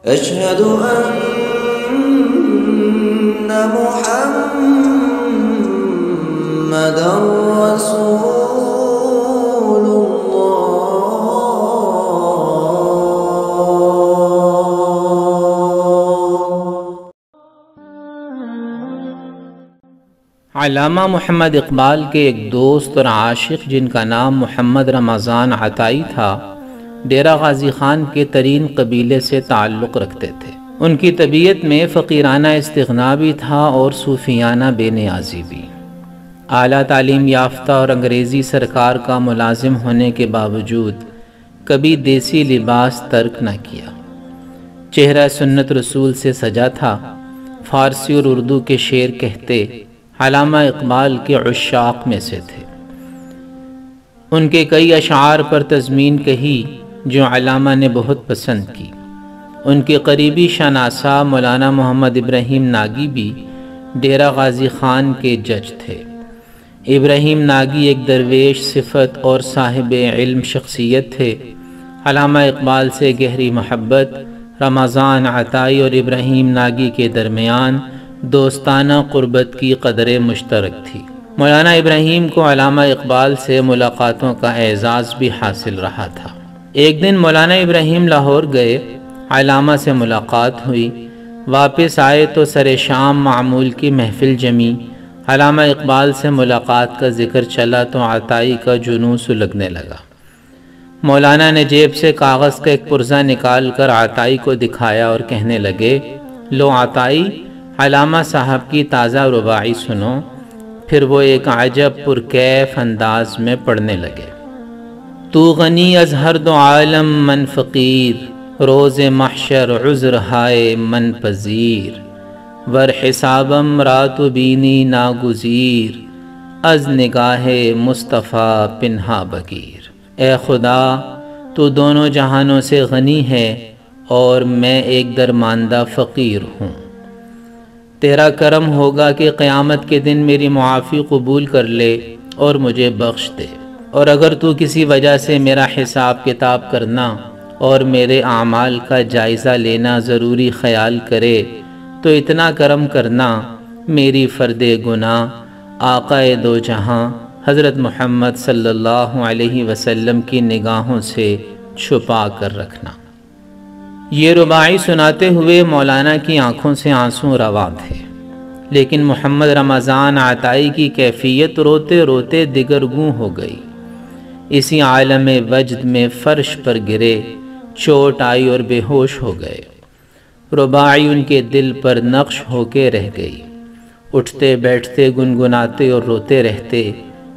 أشهد أن محمدًا رسول علامہ محمد اقبال کے ایک دوست اور عاشق جن کا نام محمد رمضان عطائی تھا، ڈیرہ غازی خان کے ترین قبیلے سے تعلق رکھتے تھے۔ ان کی طبیعت میں فقیرانہ استغنا بھی تھا اور صوفیانہ بے نیازی بھی۔ اعلیٰ تعلیم یافتہ اور انگریزی سرکار کا ملازم ہونے کے باوجود کبھی دیسی لباس ترک نہ کیا۔ چہرہ سنت رسول سے سجا تھا۔ فارسی اور اردو کے شعر کہتے علامہ اقبال کے عشاق میں سے تھے۔ ان کے کئی اشعار پر تضمین کہی جو علامہ نے بہت پسند کی۔ ان کے قریبی شناسا مولانا محمد ابراہیم ناگی بھی ڈیرہ غازی خان کے جج تھے۔ ابراہیم ناگی ایک درویش صفت اور صاحب علم شخصیت تھے۔ علامہ اقبال سے گہری محبت رمضان عطائی اور ابراہیم ناگی کے درمیان دوستانہ قربت کی قدر مشترک تھی۔ مولانا ابراہیم کو علامہ اقبال سے ملاقاتوں کا اعزاز بھی حاصل رہا تھا۔ ایک دن مولانا ابراہیم لاہور گئے، علامہ سے ملاقات ہوئی۔ واپس آئے تو سر شام معمول کی محفل جمی۔ علامہ اقبال سے ملاقات کا ذکر چلا تو عطائی کا جنون سلگنے لگا۔ مولانا نے جیب سے کاغذ کا ایک پرزہ نکال کر عطائی کو دکھایا اور کہنے لگے، لو عطائی، علامہ صاحب کی تازہ رباعی سنو۔ پھر وہ ایک عجب پرکیف انداز میں پڑھنے لگے۔ تو غنی از ہر دو عالم من فقیر، روز محشر عذر ہائے من پذیر، ور حسابم رات و بینی ناگزیر، از نگاہ مصطفیٰ پنہا بگیر۔ اے خدا، تو دونوں جہانوں سے غنی ہے اور میں ایک درماندہ فقیر ہوں۔ تیرا کرم ہوگا کہ قیامت کے دن میری معافی قبول کر لے اور مجھے بخش دے، اور اگر تو کسی وجہ سے میرا حساب کتاب کرنا اور میرے اعمال کا جائزہ لینا ضروری خیال کرے تو اتنا کرم کرنا، میری فرد گناہ آقائے دو جہاں حضرت محمد صلی اللہ علیہ وسلم کی نگاہوں سے چھپا کر رکھنا۔ یہ رباعی سناتے ہوئے مولانا کی آنکھوں سے آنسو رواں تھے، لیکن محمد رمضان عطائی کی کیفیت روتے روتے دگرگوں ہو گئی۔ اسی عالم وجد میں فرش پر گرے، چوٹ آئی اور بے ہوش ہو گئے۔ رباعی ان کے دل پر نقش ہو کے رہ گئی۔ اٹھتے بیٹھتے گنگناتے اور روتے رہتے۔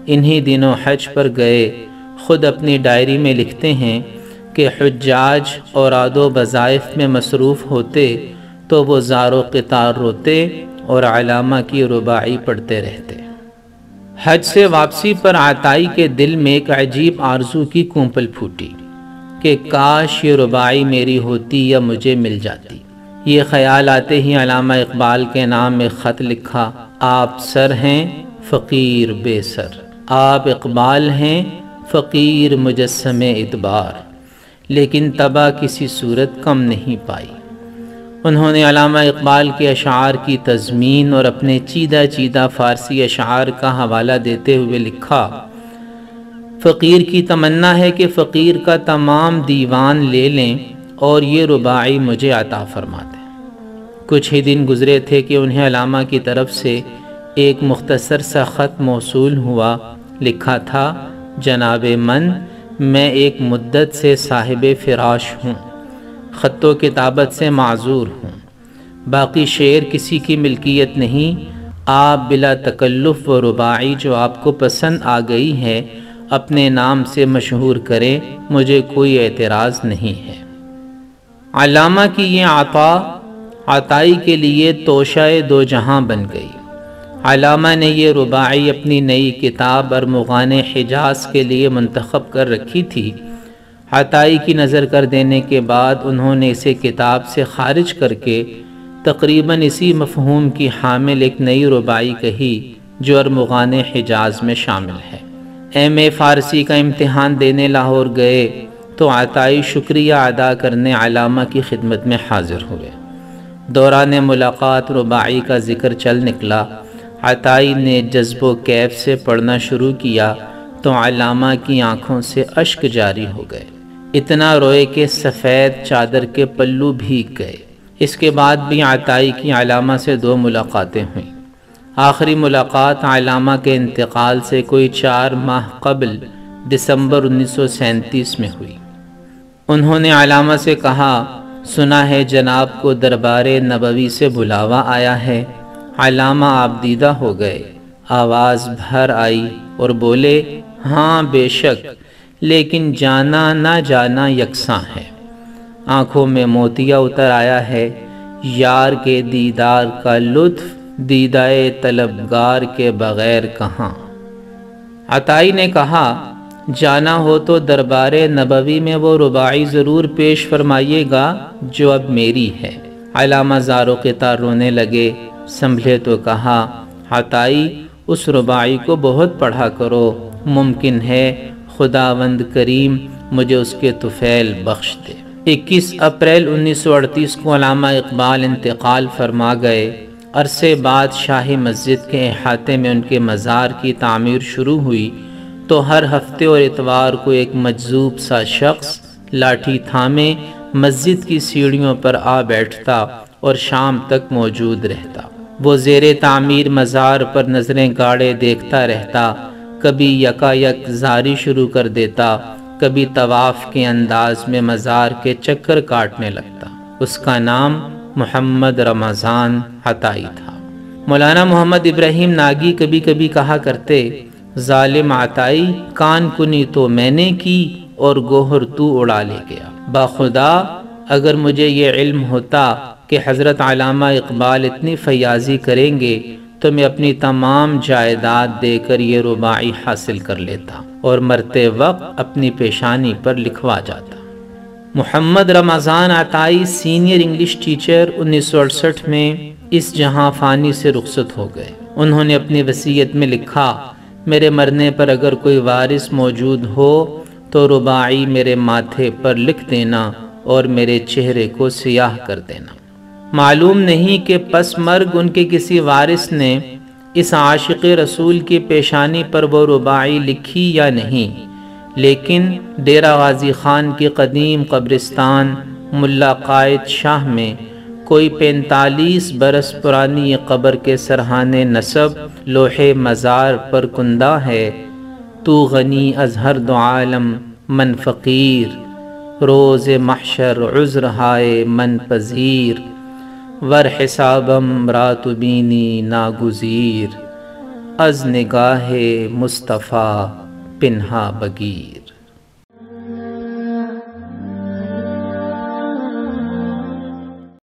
انہی دنوں حج پر گئے۔ خود اپنی ڈائری میں لکھتے ہیں کہ حجاج اوراد و وظائف میں مصروف ہوتے تو وہ زار و قطار روتے اور علامہ کی رباعی پڑھتے رہتے۔ حج سے واپسی پر عطائی کے دل میں ایک عجیب آرزو کی کونپل پھوٹی کہ کاش یہ رباعی میری ہوتی یا مجھے مل جاتی۔ یہ خیال آتے ہی علامہ اقبال کے نام میں خط لکھا، آپ سر ہیں فقیر بے سر، آپ اقبال ہیں فقیر مجسم اعتبار، لیکن طبع کسی صورت کم نہیں پائی۔ انہوں نے علامہ اقبال کے اشعار کی تضمین اور اپنے چیدہ چیدہ فارسی اشعار کا حوالہ دیتے ہوئے لکھا، فقیر کی تمنا ہے کہ فقیر کا تمام دیوان لے لیں اور یہ رباعی مجھے عطا فرما دیں۔ کچھ ہی دن گزرے تھے کہ انہیں علامہ کی طرف سے ایک مختصر سا خط موصول ہوا۔ لکھا تھا، جناب من، میں ایک مدت سے صاحب فراش ہوں، خط و کتابت سے معذور ہوں، باقی شعر کسی کی ملکیت نہیں، آپ بلا تکلف و رباعی جو آپ کو پسند آ گئی ہے اپنے نام سے مشہور کریں، مجھے کوئی اعتراض نہیں ہے۔ علامہ کی یہ عطا عطائی کے لیے توشہ دو جہاں بن گئی۔ علامہ نے یہ رباعی اپنی نئی کتاب ارمغان حجاز کے لیے منتخب کر رکھی تھی۔ عطائی کی نظر کر دینے کے بعد انہوں نے اسے کتاب سے خارج کر کے تقریباً اسی مفہوم کی حامل ایک نئی رباعی کہی جو ارمغان حجاز میں شامل ہے۔ ایم اے فارسی کا امتحان دینے لاہور گئے تو عطائی شکریہ ادا کرنے علامہ کی خدمت میں حاضر ہوئے۔ دوران ملاقات رباعی کا ذکر چل نکلا۔ عطائی نے جذب و کیف سے پڑھنا شروع کیا تو علامہ کی آنکھوں سے اشک جاری ہو گئے، اتنا روئے کہ سفید چادر کے پلو بھیگ گئے۔ اس کے بعد بھی عطائی کی علامہ سے 2 ملاقاتیں ہوئیں۔ آخری ملاقات علامہ کے انتقال سے کوئی 4 ماہ قبل دسمبر 1937 میں ہوئی۔ انہوں نے علامہ سے کہا، سنا ہے جناب کو دربار نبوی سے بلاوا آیا ہے۔ علامہ آبدیدہ ہو گئے، آواز بھر آئی اور بولے، ہاں بے شک، لیکن جانا نہ جانا یکساں ہے۔ آنکھوں میں موتیا اتر آیا ہے، یار کے دیدار کا لطف دیدائے طلبگار کے بغیر کہاں۔ عطائی نے کہا، جانا ہو تو دربار نبوی میں وہ رباعی ضرور پیش فرمائیے گا جو اب میری ہے۔ علامہ زارو قطار رونے لگے، سنبھلے تو کہا، عطائی اس رباعی کو بہت پڑھا کرو، ممکن ہے خداوند کریم مجھے اس کے طفیل بخش دے۔ 21 اپریل 1938 کو علامہ اقبال انتقال فرما گئے۔ عرصے بعد شاہی مسجد کے احاطے میں ان کے مزار کی تعمیر شروع ہوئی تو ہر ہفتے اور اتوار کو ایک مجذوب سا شخص لاٹھی تھامے مسجد کی سیڑھیوں پر آ بیٹھتا اور شام تک موجود رہتا۔ وہ زیر تعمیر مزار پر نظریں گاڑے دیکھتا رہتا، کبھی یکایک زاری شروع کر دیتا، کبھی طواف کے انداز میں مزار کے چکر کاٹنے لگتا۔ اس کا نام محمد رمضان عطائی تھا۔ مولانا محمد ابراہیم ناگی کبھی کبھی کہا کرتے، ظالم عطائی کان کنی تو میں نے کی اور گوہر تو اڑا لے گیا۔ باخدا اگر مجھے یہ علم ہوتا کہ حضرت علامہ اقبال اتنی فیاضی کریں گے تو میں اپنی تمام جائیداد دے کر یہ رباعی حاصل کر لیتا اور مرتے وقت اپنی پیشانی پر لکھوا جاتا۔ محمد رمضان عطائی سینئر انگلش ٹیچر 1968 میں اس جہاں فانی سے رخصت ہو گئے۔ انہوں نے اپنی وصیت میں لکھا، میرے مرنے پر اگر کوئی وارث موجود ہو تو رباعی میرے ماتھے پر لکھ دینا اور میرے چہرے کو سیاہ کر دینا۔ معلوم نہیں کہ پس مرگ ان کے کسی وارث نے اس عاشق رسول کی پیشانی پر وہ رباعی لکھی یا نہیں، لیکن ڈیرہ غازی خان کی قدیم قبرستان ملا قائد شاہ میں کوئی 45 برس پرانی یہ قبر کے سرحانے نسب لوح مزار پر کندہ ہے، تو غنی از ہر دو عالم من فقیر، روز محشر عذر ہائے من پذیر، ور حسابم رات بینی ناگزیر، از نگاہ مصطفیٰ پنہا بگیر۔